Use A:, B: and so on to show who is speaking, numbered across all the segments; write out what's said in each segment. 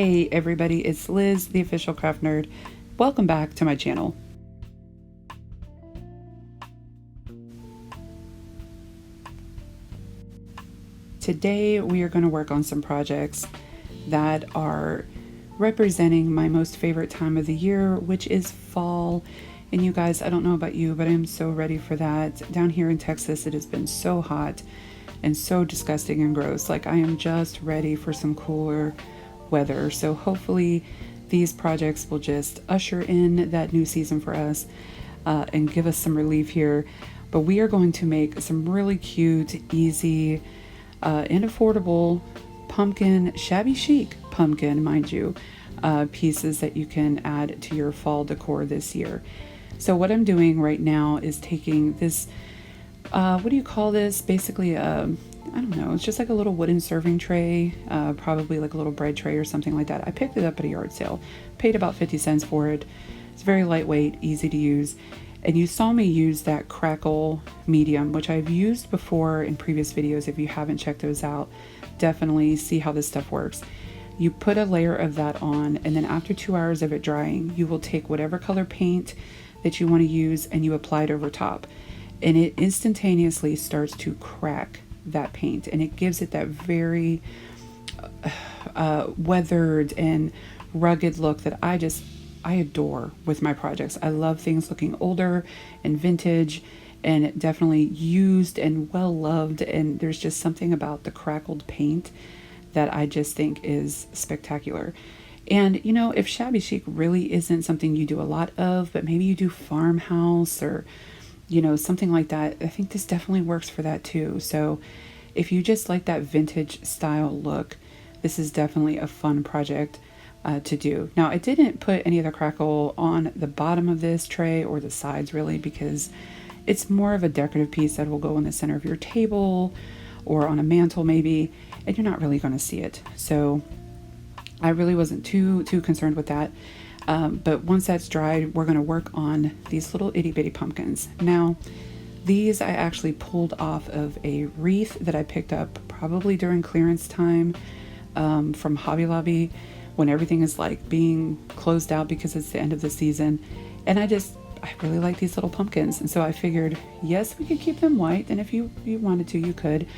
A: Hey everybody, it's Liz, the official craft nerd. Welcome back to my channel. Today we are going to work on some projects that are representing my most favorite time of the year, which is fall. And you guys, I don't know about you, but I'm so ready for that. Down here in Texas, it has been so hot and so disgusting and gross. Like, I am just ready for some cooler weather. So hopefully these projects will just usher in that new season for us and give us some relief here. But we are going to make some really cute, easy, and affordable pumpkin, shabby chic pumpkin, mind you, pieces that you can add to your fall decor this year. So what I'm doing right now is taking this, what do you call this? Basically, I don't know, it's just like a little wooden serving tray, probably like a little bread tray or something like that. I picked it up at a yard sale, paid about 50 cents for it. It's very lightweight, easy to use. And you saw me use that crackle medium, which I've used before in previous videos. If you haven't checked those out, definitely see how this stuff works. You put a layer of that on, and then after 2 hours of it drying, you will take whatever color paint that you want to use and you apply it over top. And it instantaneously starts to crack that paint, and it gives it that very weathered and rugged look that I adore with my projects. I love things looking older and vintage and definitely used and well loved, and there's just something about the crackled paint that I just think is spectacular. And you know, if shabby chic really isn't something you do a lot of, but maybe you do farmhouse or you know, something like that, I think this definitely works for that too. So if you just like that vintage style look, this is definitely a fun project to do. Now, I didn't put any of the crackle on the bottom of this tray or the sides really, because it's more of a decorative piece that will go in the center of your table or on a mantle maybe, and you're not really going to see it. So I really wasn't too concerned with that. But once that's dried, we're going to work on these little itty bitty pumpkins. Now, these I actually pulled off of a wreath that I picked up probably during clearance time from Hobby Lobby, when everything is like being closed out because it's the end of the season. And I really like these little pumpkins. And so I figured, yes, we could keep them white. And if you wanted to, you could.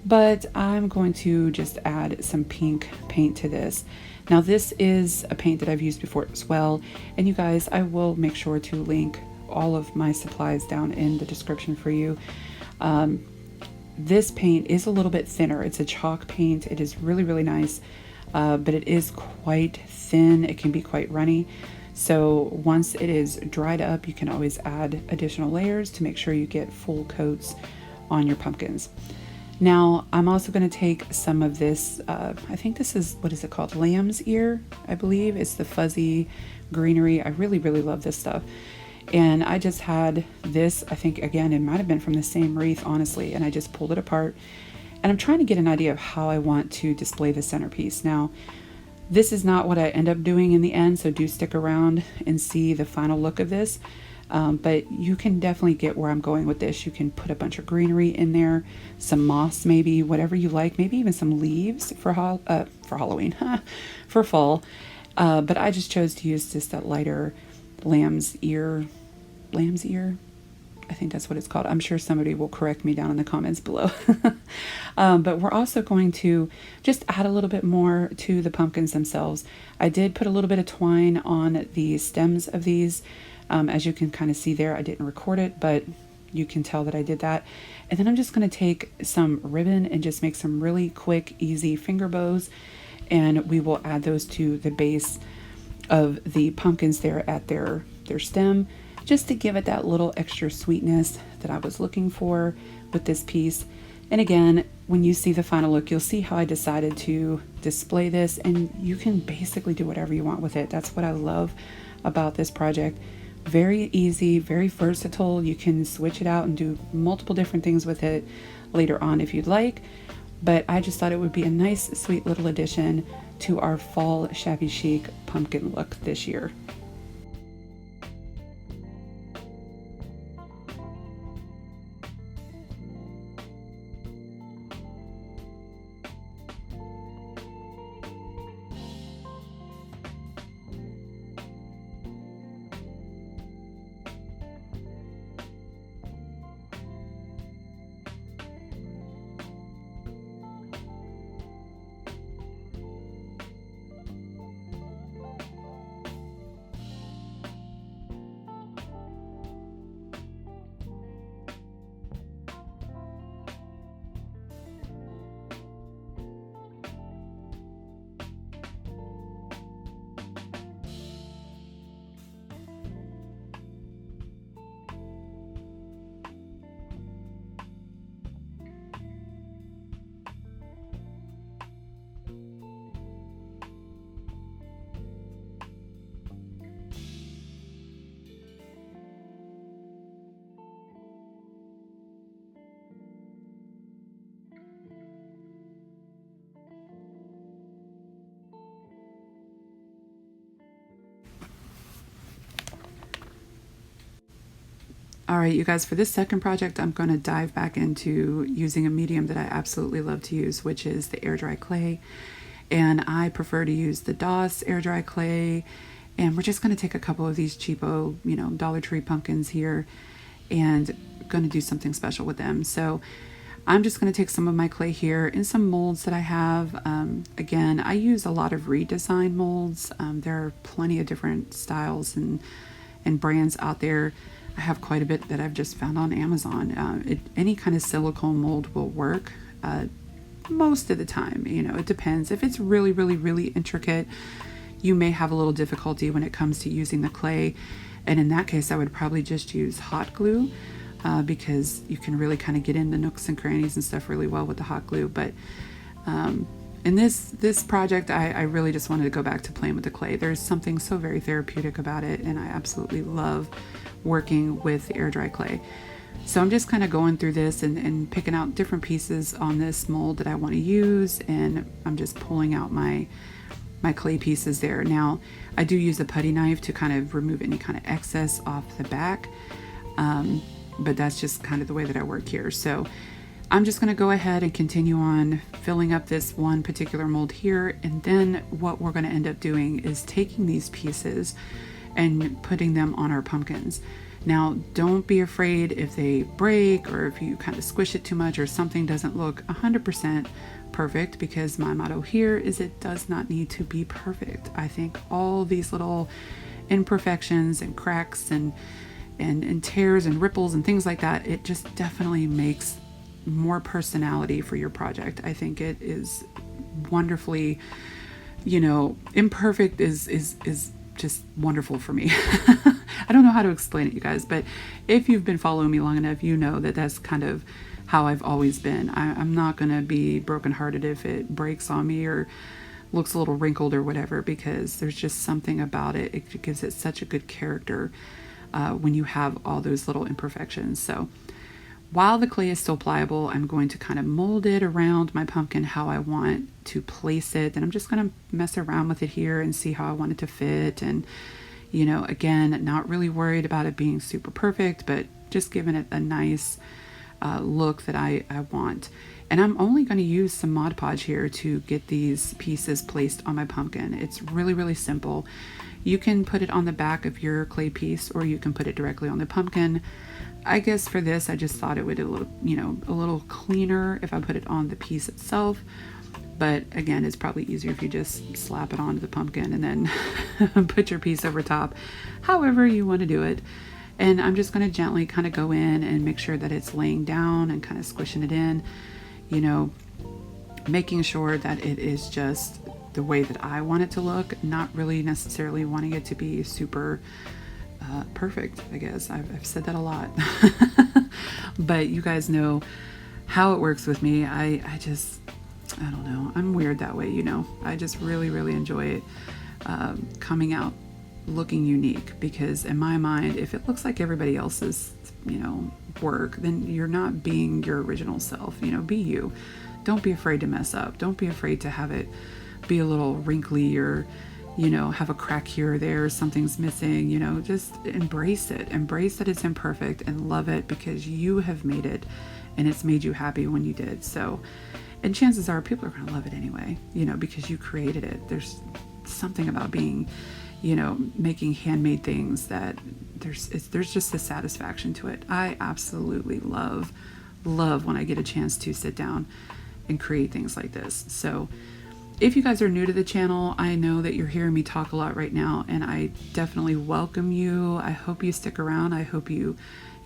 A: But I'm going to just add some pink paint to this. Now, this is a paint that I've used before as well. And you guys, I will make sure to link all of my supplies down in the description for you. This paint is a little bit thinner. It's a chalk paint. It is really, really nice. But it is quite thin. It can be quite runny. So once it is dried up, you can always add additional layers to make sure you get full coats on your pumpkins. Now, I'm also going to take some of this, I think this is, what is it called? Lamb's ear, I believe. It's the fuzzy greenery. I really, really love this stuff. And I just had this, I think, again, it might have been from the same wreath, honestly, and I just pulled it apart. And I'm trying to get an idea of how I want to display the centerpiece. Now, this is not what I end up doing in the end, so do stick around and see the final look of this. But you can definitely get where I'm going with this. You can put a bunch of greenery in there, some moss maybe, whatever you like, maybe even some leaves for Halloween, for fall. But I just chose to use just that lighter lamb's ear. I think that's what it's called. I'm sure somebody will correct me down in the comments below. But we're also going to just add a little bit more to the pumpkins themselves. I did put a little bit of twine on the stems of these. As you can kind of see there, I didn't record it, but you can tell that I did that. And then I'm just going to take some ribbon and just make some really quick, easy finger bows. And we will add those to the base of the pumpkins there at their stem, just to give it that little extra sweetness that I was looking for with this piece. And again, when you see the final look, you'll see how I decided to display this, and you can basically do whatever you want with it. That's what I love about this project. Very easy, very versatile. You can switch it out and do multiple different things with it later on if you'd like. But I just thought it would be a nice, sweet little addition to our fall shabby chic pumpkin look this year. All right, you guys, for this second project, I'm going to dive back into using a medium that I absolutely love to use, which is the air dry clay. And I prefer to use the DOS air dry clay. And we're just going to take a couple of these cheapo, Dollar Tree pumpkins here and going to do something special with them. So I'm just going to take some of my clay here in some molds that I have. Again, I use a lot of redesign molds. There are plenty of different styles and brands out there. I have quite a bit that I've just found on Amazon. Any kind of silicone mold will work most of the time. It depends. If it's really, really, really intricate, you may have a little difficulty when it comes to using the clay. And in that case, I would probably just use hot glue because you can really kind of get in the nooks and crannies and stuff really well with the hot glue. But in this project, I really just wanted to go back to playing with the clay. There's something so very therapeutic about it, and I absolutely love working with the air dry clay. So I'm just kind of going through this and picking out different pieces on this mold that I want to use, and I'm just pulling out my clay pieces there. Now, I do use a putty knife to kind of remove any kind of excess off the back, but that's just kind of the way that I work here. So I'm just going to go ahead and continue on filling up this one particular mold here, and then what we're going to end up doing is taking these pieces and putting them on our pumpkins. Now, don't be afraid if they break or if you kind of squish it too much or something doesn't look 100% perfect, because my motto here is it does not need to be perfect. I think all these little imperfections and cracks and tears and ripples and things like that, it just definitely makes more personality for your project. I think it is wonderfully, imperfect is just wonderful for me. I don't know how to explain it, you guys, but if you've been following me long enough, you know that that's kind of how I've always been. I'm not going to be brokenhearted if it breaks on me or looks a little wrinkled or whatever, because there's just something about it. It gives it such a good character when you have all those little imperfections. So while the clay is still pliable, I'm going to kind of mold it around my pumpkin how I want to place it. And I'm just going to mess around with it here and see how I want it to fit. And, again, not really worried about it being super perfect, but just giving it a nice look that I want. And I'm only going to use some Mod Podge here to get these pieces placed on my pumpkin. It's really, really simple. You can put it on the back of your clay piece, or you can put it directly on the pumpkin. I guess for this, I just thought it would be a little cleaner if I put it on the piece itself. But again, it's probably easier if you just slap it onto the pumpkin and then put your piece over top, however you want to do it. And I'm just going to gently kind of go in and make sure that it's laying down and kind of squishing it in, making sure that it is just the way that I want it to look, not really necessarily wanting it to be super perfect. I guess I've said that a lot, but you guys know how it works with me. I don't know. I'm weird that way, I just really, really enjoy it coming out looking unique, because in my mind, if it looks like everybody else's, work, then you're not being your original self. Be you. Don't be afraid to mess up. Don't be afraid to have it be a little wrinkly or have a crack here or there, something's missing, just embrace it. Embrace that it's imperfect and love it because you have made it and it's made you happy when you did. So, and chances are people are going to love it anyway, because you created it. There's something about being, making handmade things that there's just a satisfaction to it. I absolutely love when I get a chance to sit down and create things like this. So if you guys are new to the channel, I know that you're hearing me talk a lot right now, and I definitely welcome you. I hope you stick around. I hope you,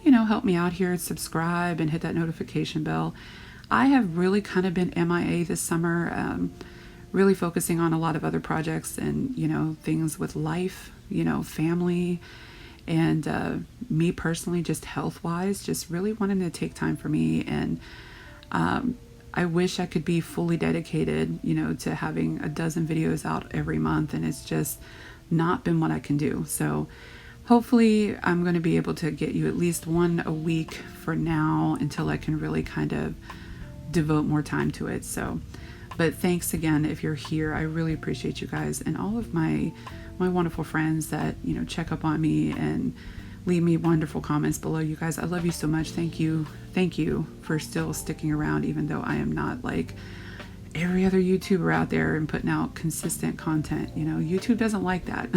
A: help me out here, subscribe and hit that notification bell. I have really kind of been MIA this summer, really focusing on a lot of other projects and, things with life, family, and me personally, just health-wise, just really wanting to take time for me. And I wish I could be fully dedicated, to having a dozen videos out every month, and it's just not been what I can do. So hopefully I'm going to be able to get you at least one a week for now until I can really kind of devote more time to it. So, but thanks again if you're here. I really appreciate you guys and all of my wonderful friends that, check up on me and leave me wonderful comments below, you guys. I love you so much. Thank you for still sticking around, even though I am not like every other YouTuber out there and putting out consistent content. You know, YouTube doesn't like that.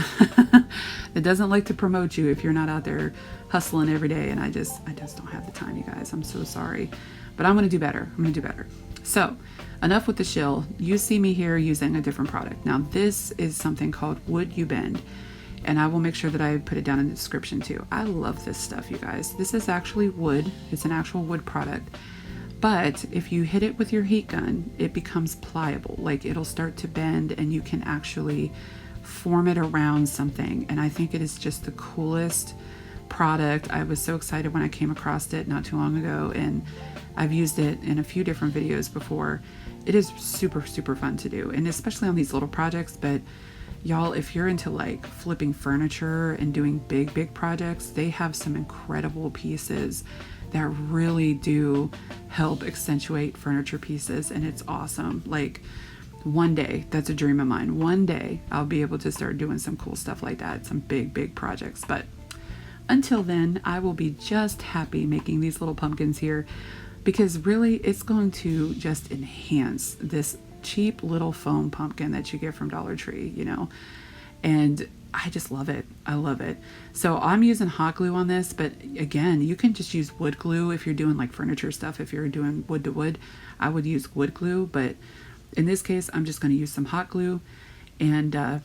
A: It doesn't like to promote you if you're not out there hustling every day, and I just don't have the time, you guys. I'm so sorry, but I'm gonna do better. So enough with the shill. You see me here using a different product. Now this is something called Wood You Bend, and I will make sure that I put it down in the description too. I love this stuff, you guys. This is actually wood. It's an actual wood product. But if you hit it with your heat gun, it becomes pliable. Like, it'll start to bend and you can actually form it around something. And I think it is just the coolest product. I was so excited when I came across it not too long ago, and I've used it in a few different videos before. It is super, super fun to do, and especially on these little projects. But y'all, if you're into like flipping furniture and doing big projects, they have some incredible pieces that really do help accentuate furniture pieces, and it's awesome. Like, one day, that's a dream of mine. One day I'll be able to start doing some cool stuff like that, some big projects. But until then, I will be just happy making these little pumpkins here, because really it's going to just enhance this cheap little foam pumpkin that you get from Dollar Tree, you know. And I just love it. I love it. So I'm using hot glue on this, but again, you can just use wood glue if you're doing like furniture stuff. If you're doing wood to wood, I would use wood glue, but in this case, I'm just going to use some hot glue, and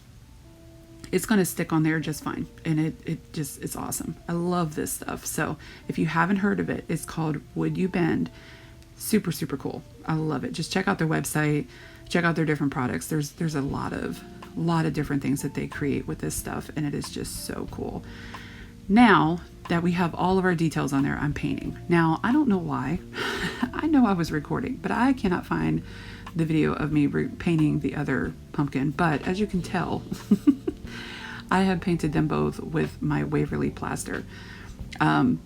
A: it's going to stick on there just fine. And it's awesome. I love this stuff. So if you haven't heard of it, it's called Wood You Bend. Super, super cool. I love it. Just check out their website, check out their different products. There's a lot of different things that they create with this stuff, and it is just so cool. Now that we have all of our details on there, I'm painting. Now, I don't know why. I know I was recording, but I cannot find the video of me painting the other pumpkin. But as you can tell, I have painted them both with my Waverly plaster. I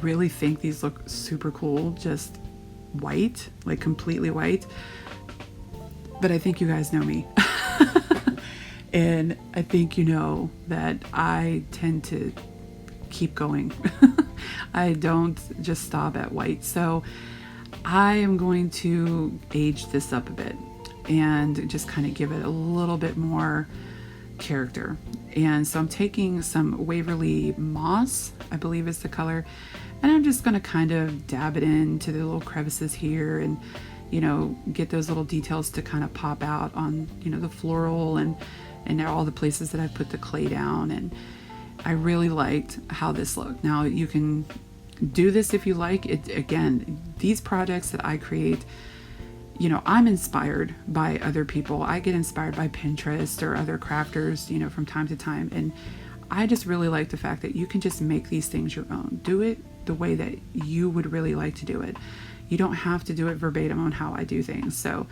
A: really think these look super cool, just white, like completely white. But I think you guys know me. And I think you know that I tend to keep going. I don't just stop at white. So I am going to age this up a bit and just kind of give it a little bit more character. And so I'm taking some Waverly Moss, I believe is the color, and I'm just going to kind of dab it into the little crevices here, and you know, get those little details to kind of pop out on, you know, the floral and all the places that I put the clay down. And I really liked how this looked. Now you can do this if you like it. Again, these projects that I create, you know, I'm inspired by other people. I get inspired by Pinterest or other crafters, you know, from time to time. And I just really like the fact that you can just make these things your own. Do it the way that you would really like to do it. You don't have to do it verbatim on how I do things. So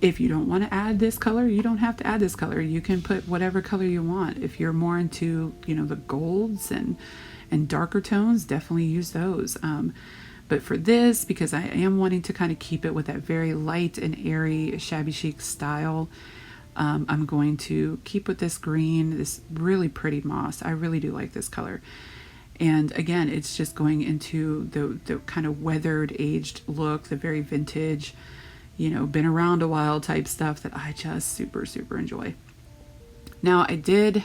A: if you don't want to add this color, you don't have to add this color. You can put whatever color you want. If you're more into, you know, the golds and darker tones, definitely use those. But for this, because I am wanting to kind of keep it with that very light and airy Shabby Chic style, I'm going to keep with this green, this really pretty moss. I really do like this color. And again, it's just going into the kind of weathered, aged look, the very vintage, you know, been around a while type stuff that I just super, super enjoy. Now, I did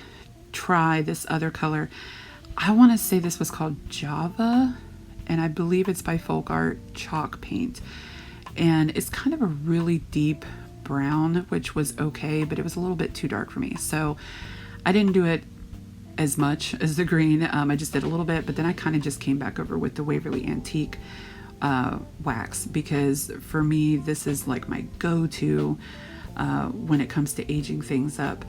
A: try this other color. I want to say this was called Java, and I believe it's by Folk Art Chalk Paint. And it's kind of a really deep brown, which was okay, but it was a little bit too dark for me. So I didn't do it as much as the green. I just did a little bit, but then I kind of just came back over with the Waverly Antique wax, because for me, this is like my go-to when it comes to aging things up.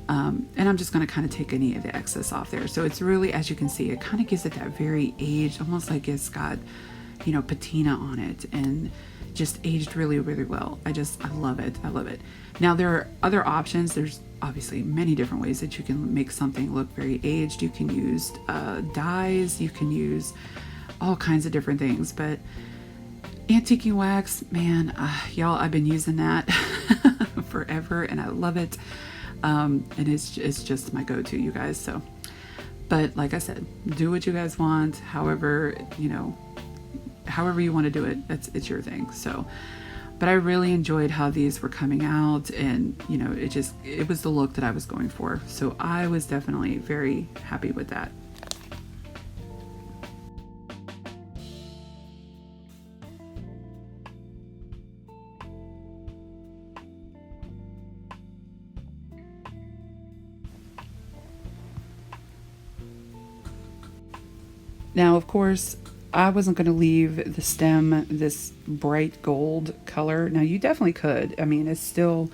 A: And I'm just going to kind of take any of the excess off there. So it's really, as you can see, it kind of gives it that very aged, almost like it's got, you know, patina on it, and just aged really, really well. I love it. I love it. Now, there are other options. There's obviously many different ways that you can make something look very aged. You can use dyes, you can use all kinds of different things, but antiquing wax, man, y'all, I've been using that forever, and I love it. And it's just my go-to, you guys. So, but like I said, do what you guys want, however, however you want to do it. It's your thing. So, but I really enjoyed how these were coming out, and it was the look that I was going for. So I was definitely very happy with that. Now, of course, I wasn't going to leave the stem this bright gold color. Now, you definitely could. I mean, it's still,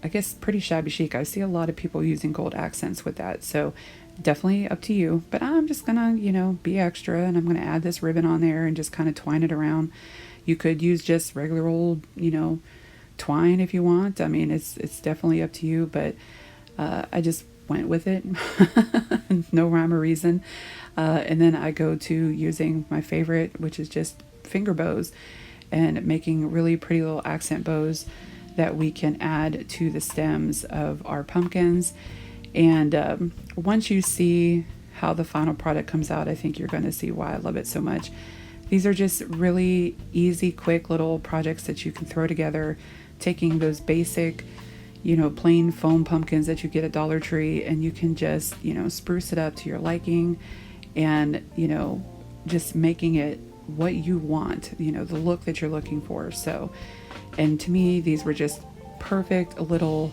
A: I guess, pretty shabby chic. I see a lot of people using gold accents with that. So definitely up to you. But I'm just going to, be extra, and I'm going to add this ribbon on there and just kind of twine it around. You could use just regular old, twine if you want. I mean, it's definitely up to you, but I just went with it. No rhyme or reason. And then I go to using my favorite, which is just finger bows, and making really pretty little accent bows that we can add to the stems of our pumpkins. And once you see how the final product comes out, I think you're going to see why I love it so much. These are just really easy, quick little projects that you can throw together, taking those basic, plain foam pumpkins that you get at Dollar Tree, and you can just, spruce it up to your liking, and, just making it what you want, the look that you're looking for. So, and to me, these were just perfect little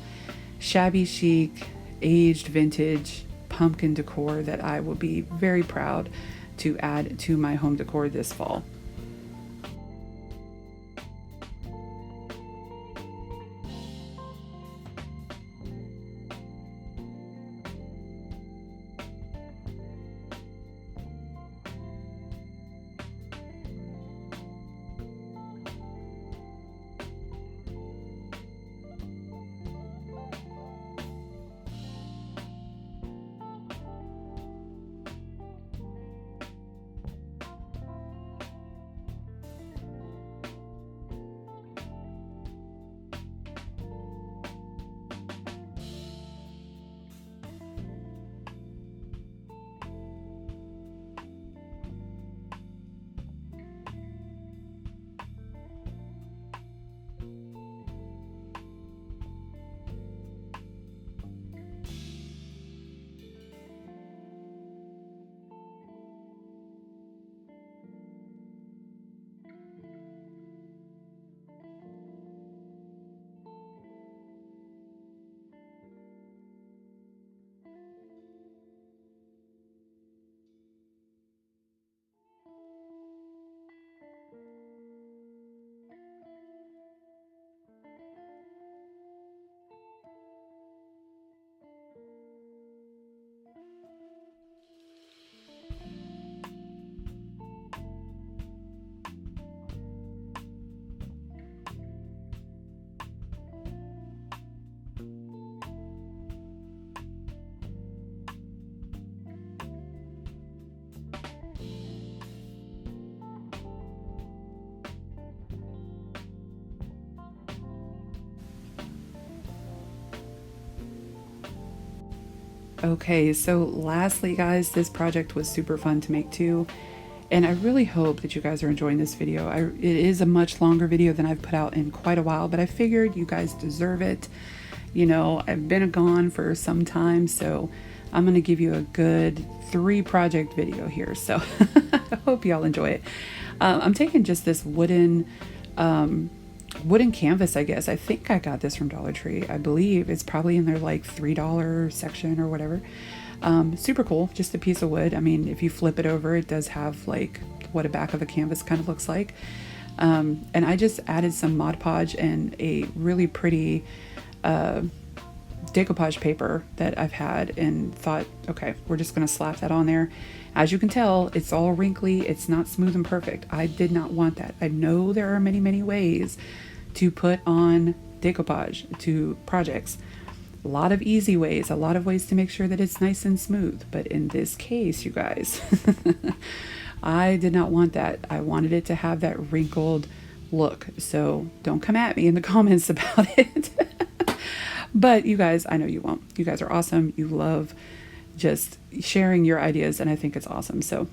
A: shabby chic, aged vintage pumpkin decor that I will be very proud to add to my home decor this fall. Okay, so lastly, guys, this project was super fun to make too. And I really hope that you guys are enjoying this video. It is a much longer video than I've put out in quite a while, but I figured you guys deserve it. I've been gone for some time, so I'm going to give you a good 3 project video here. So I hope y'all enjoy it. I'm taking just this wooden canvas, I guess. I think I got this from Dollar Tree. I believe it's probably in their like $3 section or whatever. Super cool, just a piece of wood. I mean, if you flip it over, it does have like what a back of a canvas kind of looks like. And I just added some Mod Podge and a really pretty decoupage paper that I've had, and thought, okay, we're just going to slap that on there. As you can tell, it's all wrinkly. It's not smooth and perfect. I did not want that. I know there are many, many ways to put on decoupage to projects. A lot of easy ways, a lot of ways to make sure that it's nice and smooth. But in this case, you guys, I did not want that. I wanted it to have that wrinkled look. So don't come at me in the comments about it. But you guys, I know you won't. You guys are awesome. You love just sharing your ideas, and I think it's awesome. So,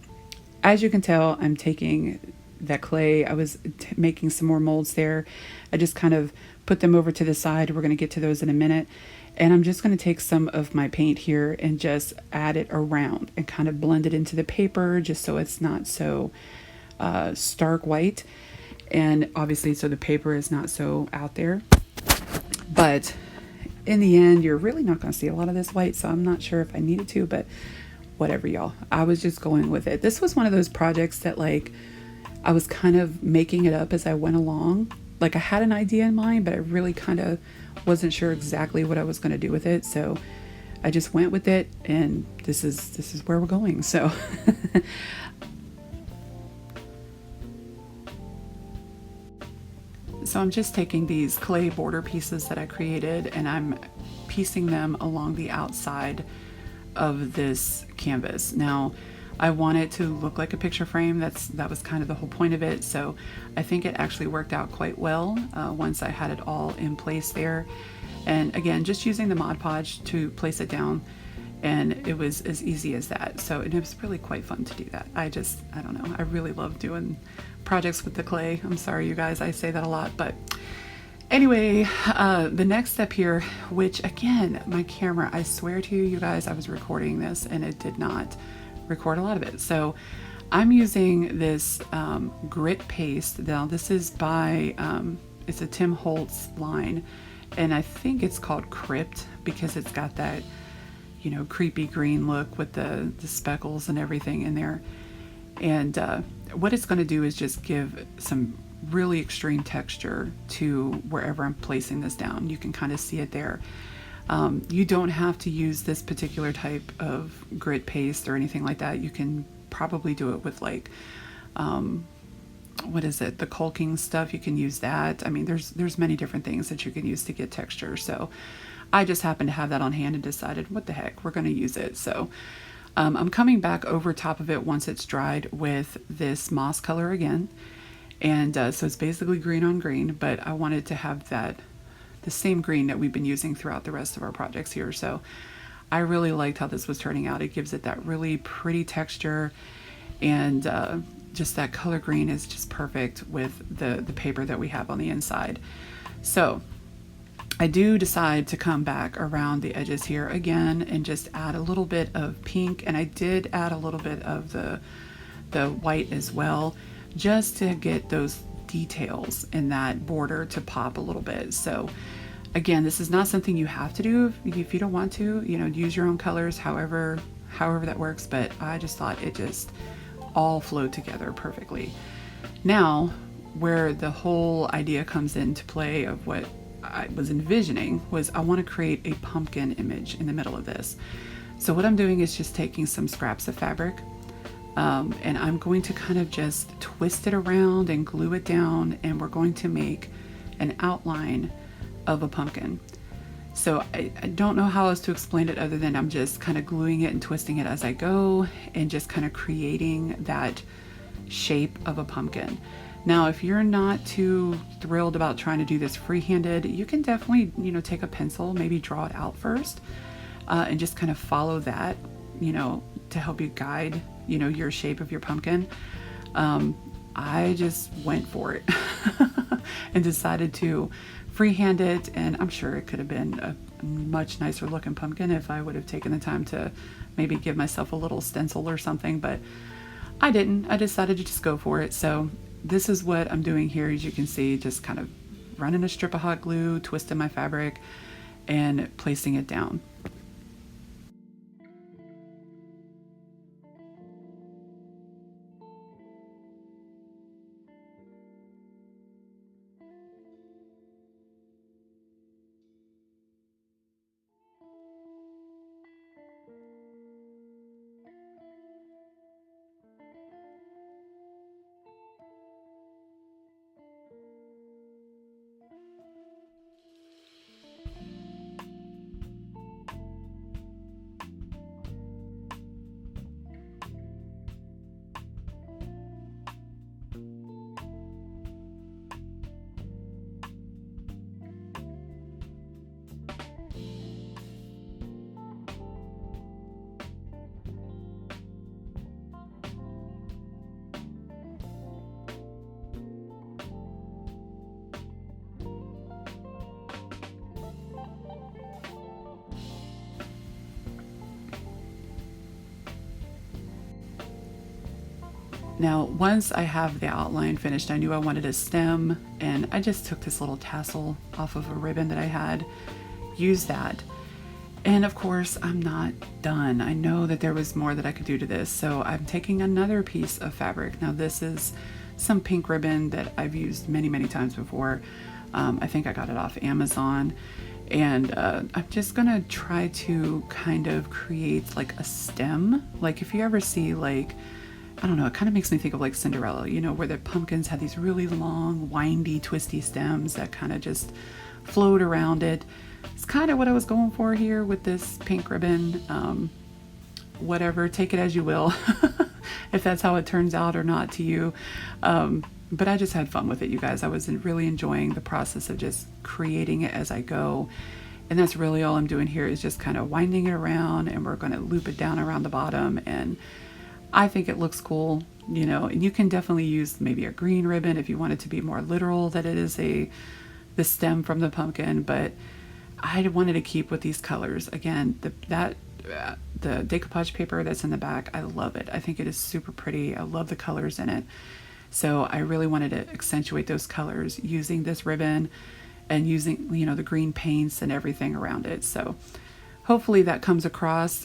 A: as you can tell, I'm taking that clay. I was making some more molds there. I just kind of put them over to the side. We're going to get to those in a minute. And I'm just going to take some of my paint here and just add it around and kind of blend it into the paper just so it's not so stark white. And obviously, so the paper is not so out there. But in the end, you're really not going to see a lot of this white, so I'm not sure if I needed to, but whatever, y'all. I was just going with it. This was one of those projects that, like, I was kind of making it up as I went along. Like, I had an idea in mind, but I really kind of wasn't sure exactly what I was going to do with it. So I just went with it, and this is where we're going. So So I'm just taking these clay border pieces that I created and I'm piecing them along the outside of this canvas. Now, I want it to look like a picture frame. That was kind of the whole point of it. So I think it actually worked out quite well once I had it all in place there. And again, just using the Mod Podge to place it down, and it was as easy as that. So it was really quite fun to do that. I don't know, I really love doing projects with the clay. I'm sorry, you guys, I say that a lot, but anyway, the next step here, which again, my camera, I swear to you, you guys, I was recording this and it did not record a lot of it. So I'm using this grit paste. Now this is by, it's a Tim Holtz line, and I think it's called Crypt because it's got that, you know, creepy green look with the speckles and everything in there. And what it's going to do is just give some really extreme texture to wherever I'm placing this down. You can kind of see it there. You don't have to use this particular type of grit paste or anything like that. You can probably do it with like, what is it? The caulking stuff. You can use that. I mean, there's many different things that you can use to get texture. So I just happened to have that on hand and decided, what the heck, we're going to use it. So I'm coming back over top of it once it's dried with this moss color again. And so it's basically green on green, but I wanted to have the same green that we've been using throughout the rest of our projects here. So I really liked how this was turning out. It gives it that really pretty texture, and just that color green is just perfect with the paper that we have on the inside. So I do decide to come back around the edges here again and just add a little bit of pink, and I did add a little bit of the white as well, just to get those details in that border to pop a little bit. So again, this is not something you have to do if you don't want to, you know, use your own colors, however that works, but I just thought it just all flowed together perfectly. Now, where the whole idea comes into play of what I was envisioning was I want to create a pumpkin image in the middle of this. So what I'm doing is just taking some scraps of fabric, and I'm going to kind of just twist it around and glue it down, and we're going to make an outline of a pumpkin. So I don't know how else to explain it other than I'm just kind of gluing it and twisting it as I go and just kind of creating that shape of a pumpkin. Now, if you're not too thrilled about trying to do this free-handed, you can definitely, you know, take a pencil, maybe draw it out first, and just kind of follow that, you know, to help you guide, you know, your shape of your pumpkin. I just went for it and decided to freehand it, and I'm sure it could have been a much nicer looking pumpkin if I would have taken the time to maybe give myself a little stencil or something, but I didn't. I decided to just go for it. So this is what I'm doing here. As you can see, just kind of running a strip of hot glue, twisting my fabric, and placing it down. Now, once I have the outline finished, I knew I wanted a stem, and I just took this little tassel off of a ribbon that I had, used that. And of course, I'm not done. I know that there was more that I could do to this, so I'm taking another piece of fabric. Now, this is some pink ribbon that I've used many, many times before. I think I got it off Amazon. And I'm just gonna try to kind of create like a stem. Like if you ever see like, I don't know, it kind of makes me think of like Cinderella, you know, where the pumpkins had these really long, windy, twisty stems that kind of just float around it. It's kind of what I was going for here with this pink ribbon. Whatever, take it as you will, if that's how it turns out or not to you. But I just had fun with it, you guys. I was really enjoying the process of just creating it as I go. And that's really all I'm doing here, is just kind of winding it around, and we're going to loop it down around the bottom. And I think it looks cool, you know, and you can definitely use maybe a green ribbon if you want it to be more literal that it is the stem from the pumpkin. But I wanted to keep with these colors. Again, the decoupage paper that's in the back, I love it. I think it is super pretty. I love the colors in it. So I really wanted to accentuate those colors using this ribbon and using, you know, the green paints and everything around it. So hopefully that comes across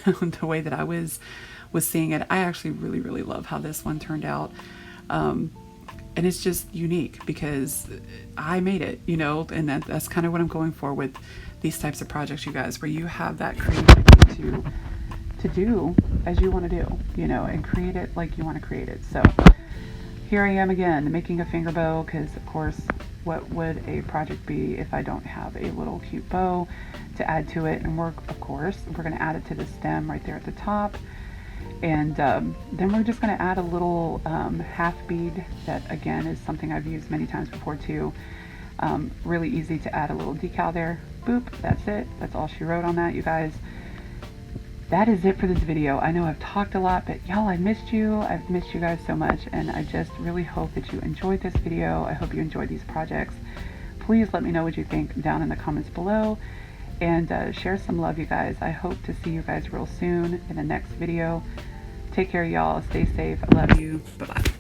A: the way that I was seeing it. I actually really, really love how this one turned out. And it's just unique because I made it, you know, and that's kind of what I'm going for with these types of projects, you guys, where you have that creativity to do as you want to do, you know, and create it like you want to create it. So here I am again, making a finger bow, because of course, what would a project be if I don't have a little cute bow to add to it? And of course, we're going to add it to the stem right there at the top. And then we're just going to add a little half bead that, again, is something I've used many times before too. Really easy to add a little decal there. Boop, that's it. That's all she wrote on that, you guys. That is it for this video. I know I've talked a lot, but y'all, I missed you. I've missed you guys so much, and I just really hope that you enjoyed this video. I hope you enjoyed these projects. Please let me know what you think down in the comments below, and share some love, you guys. I hope to see you guys real soon in the next video. Take care, y'all. Stay safe. I love you. Bye-bye.